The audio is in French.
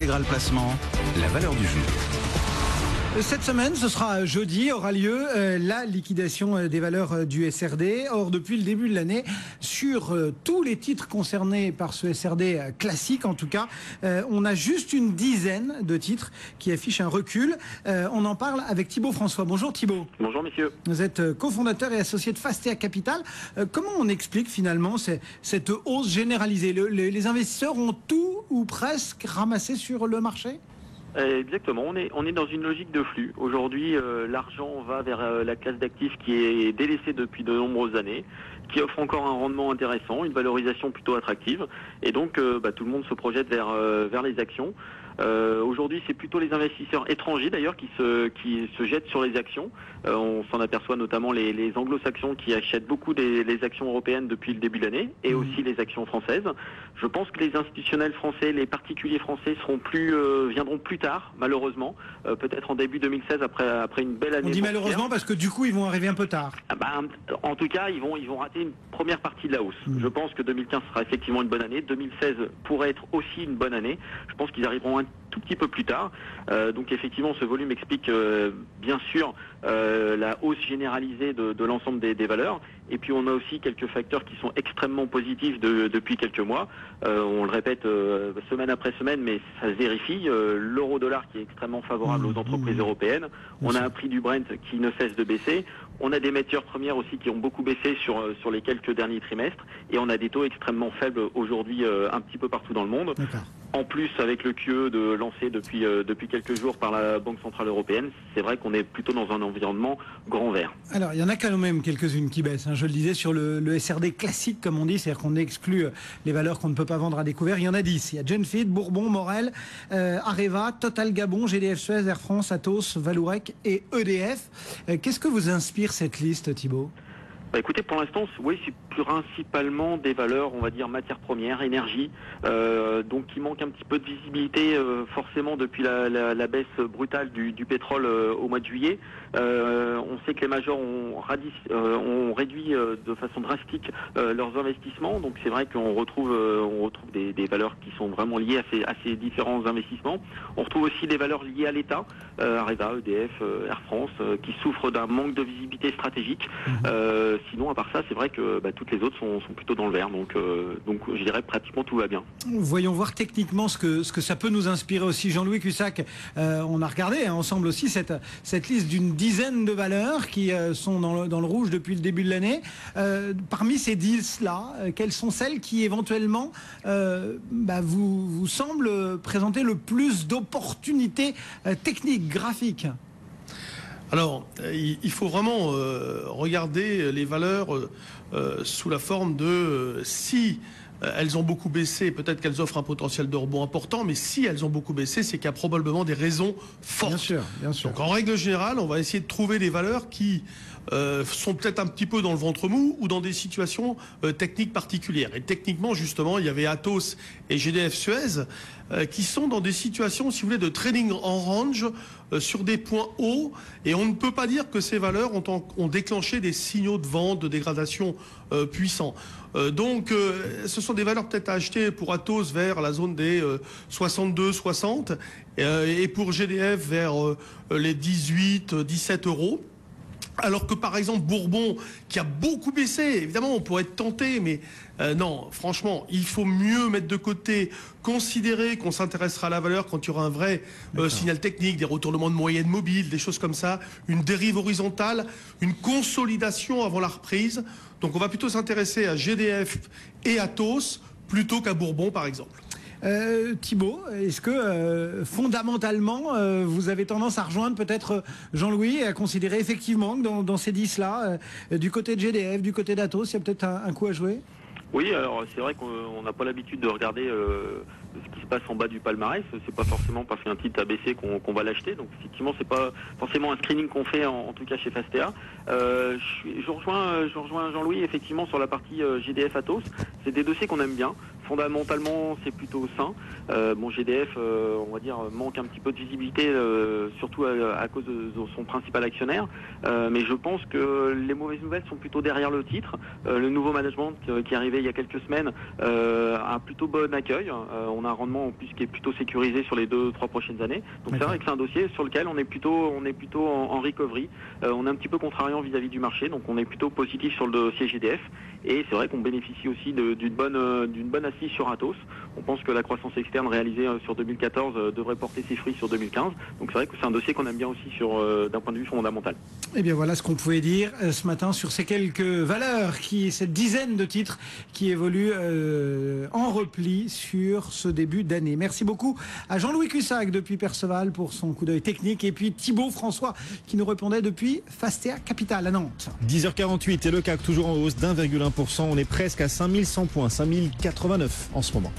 Intégral placement, la valeur du jour. Cette semaine, ce sera jeudi, aura lieu la liquidation des valeurs du SRD. Or, depuis le début de l'année, sur tous les titres concernés par ce SRD classique, en tout cas, on a juste une dizaine de titres qui affichent un recul. On en parle avec Thibaut François. Bonjour Thibaut. Bonjour messieurs. Vous êtes cofondateur et associé de Fastea Capital. Comment on explique finalement cette hausse généralisée ? Les investisseurs ont tout ou presque ramassé sur le marché ? Exactement, on est dans une logique de flux. Aujourd'hui, l'argent va vers la classe d'actifs qui est délaissée depuis de nombreuses années, qui offre encore un rendement intéressant, une valorisation plutôt attractive, et donc tout le monde se projette vers les actions. Aujourd'hui, c'est plutôt les investisseurs étrangers d'ailleurs qui se jettent sur les actions. On s'en aperçoit notamment les anglo-saxons qui achètent beaucoup les actions européennes depuis le début de l'année et aussi les actions françaises. Je pense que les institutionnels français, les particuliers français viendront plus tard, malheureusement, peut-être en début 2016 après une belle année. On dit malheureusement parce que du coup ils vont arriver un peu tard. En tout cas, ils vont rater une première partie de la hausse. Je pense que 2015 sera effectivement une bonne année. 2016 pourrait être aussi une bonne année. Je pense qu'ils arriveront un tout petit peu plus tard. Donc effectivement, ce volume explique bien sûr la hausse généralisée de l'ensemble des valeurs. Et puis on a aussi quelques facteurs qui sont extrêmement positifs depuis quelques mois. On le répète semaine après semaine, mais ça se vérifie. L'euro-dollar qui est extrêmement favorable aux entreprises européennes. On a un prix du Brent qui ne cesse de baisser. On a des matières premières aussi qui ont beaucoup baissé sur les quelques derniers trimestres. Et on a des taux extrêmement faibles aujourd'hui un petit peu partout dans le monde. En plus, avec le QE lancé depuis quelques jours par la Banque Centrale Européenne, c'est vrai qu'on est plutôt dans un environnement grand vert. Alors, il y en a quand même quelques-unes qui baissent. Je le disais sur le SRD classique, comme on dit, c'est-à-dire qu'on exclut les valeurs qu'on ne peut pas vendre à découvert. Il y en a 10. Il y a Genfit, Bourbon, Morel, Areva, Total Gabon, GDF Suez, Air France, Atos, Vallourec et EDF. Qu'est-ce que vous inspire cette liste, Thibaut ? Écoutez, pour l'instant, oui, c'est principalement des valeurs, on va dire, matières premières, énergie, donc qui manque un petit peu de visibilité forcément depuis la baisse brutale du pétrole au mois de juillet. On sait que les majors ont réduit de façon drastique leurs investissements, donc c'est vrai qu'on retrouve des valeurs qui sont vraiment liées à ces différents investissements. On retrouve aussi des valeurs liées à l'État, Areva, EDF, Air France, qui souffrent d'un manque de visibilité stratégique. Sinon, à part ça, c'est vrai que toutes les autres sont plutôt dans le vert, donc je dirais pratiquement tout va bien. Voyons voir techniquement ce que ça peut nous inspirer aussi. Jean-Louis Cussac, on a regardé ensemble aussi cette liste d'une dizaine de valeurs qui sont dans le rouge depuis le début de l'année. Parmi ces 10-là, quelles sont celles qui éventuellement vous semblent présenter le plus d'opportunités techniques, graphiques ? Alors, il faut vraiment regarder les valeurs sous la forme de si elles ont beaucoup baissé, peut-être qu'elles offrent un potentiel de rebond important, mais si elles ont beaucoup baissé, c'est qu'il y a probablement des raisons fortes. Bien sûr. Donc en règle générale, on va essayer de trouver des valeurs qui sont peut-être un petit peu dans le ventre mou ou dans des situations techniques particulières. Et techniquement, justement, il y avait Atos et GDF Suez qui sont dans des situations, si vous voulez, de trading en range sur des points hauts. Et on ne peut pas dire que ces valeurs ont déclenché des signaux de vente, de dégradation puissants. Donc, ce sont des valeurs peut-être à acheter pour Atos vers la zone des 62-60 et pour GDF vers les 18-17 euros. Alors que par exemple Bourbon, qui a beaucoup baissé, évidemment on pourrait être tenté, mais non, franchement, il faut mieux mettre de côté, considérer qu'on s'intéressera à la valeur quand il y aura un vrai signal technique, des retournements de moyenne mobile, des choses comme ça, une dérive horizontale, une consolidation avant la reprise. Donc on va plutôt s'intéresser à GDF et Atos plutôt qu'à Bourbon par exemple. Thibaut, est-ce que fondamentalement vous avez tendance à rejoindre peut-être Jean-Louis et à considérer effectivement que dans ces 10-là, du côté de GDF, du côté d'Atos, il y a peut-être un coup à jouer ? Oui, alors c'est vrai qu'on n'a pas l'habitude de regarder ce qui se passe en bas du palmarès. C'est pas forcément parce qu'un titre a baissé qu'on va l'acheter. Donc effectivement, c'est pas forcément un screening qu'on fait en tout cas chez Fastea. Je rejoins Jean-Louis effectivement sur la partie GDF Atos. C'est des dossiers qu'on aime bien. Fondamentalement, c'est plutôt sain. GDF, on va dire, manque un petit peu de visibilité, surtout à cause de son principal actionnaire. Mais je pense que les mauvaises nouvelles sont plutôt derrière le titre. Le nouveau management qui est arrivé il y a quelques semaines a un plutôt bon accueil. On a un rendement en plus qui est plutôt sécurisé sur les 2-3 prochaines années. Donc c'est vrai que c'est un dossier sur lequel on est plutôt en recovery. On est un petit peu contrariant vis-à-vis du marché, donc on est plutôt positif sur le dossier GDF. Et c'est vrai qu'on bénéficie aussi d'une bonne assise sur Atos. On pense que la croissance externe réalisée sur 2014 devrait porter ses fruits sur 2015. Donc c'est vrai que c'est un dossier qu'on aime bien aussi d'un point de vue fondamental. Eh bien voilà ce qu'on pouvait dire ce matin sur ces quelques valeurs, cette dizaine de titres qui évoluent en repli sur ce début d'année. Merci beaucoup à Jean-Louis Cussac depuis Perceval pour son coup d'œil technique, et puis Thibaut François qui nous répondait depuis Fastea Capital à Nantes. 10h48 et le CAC toujours en hausse d'1,1%. On est presque à 5100 points, 5089 en ce moment.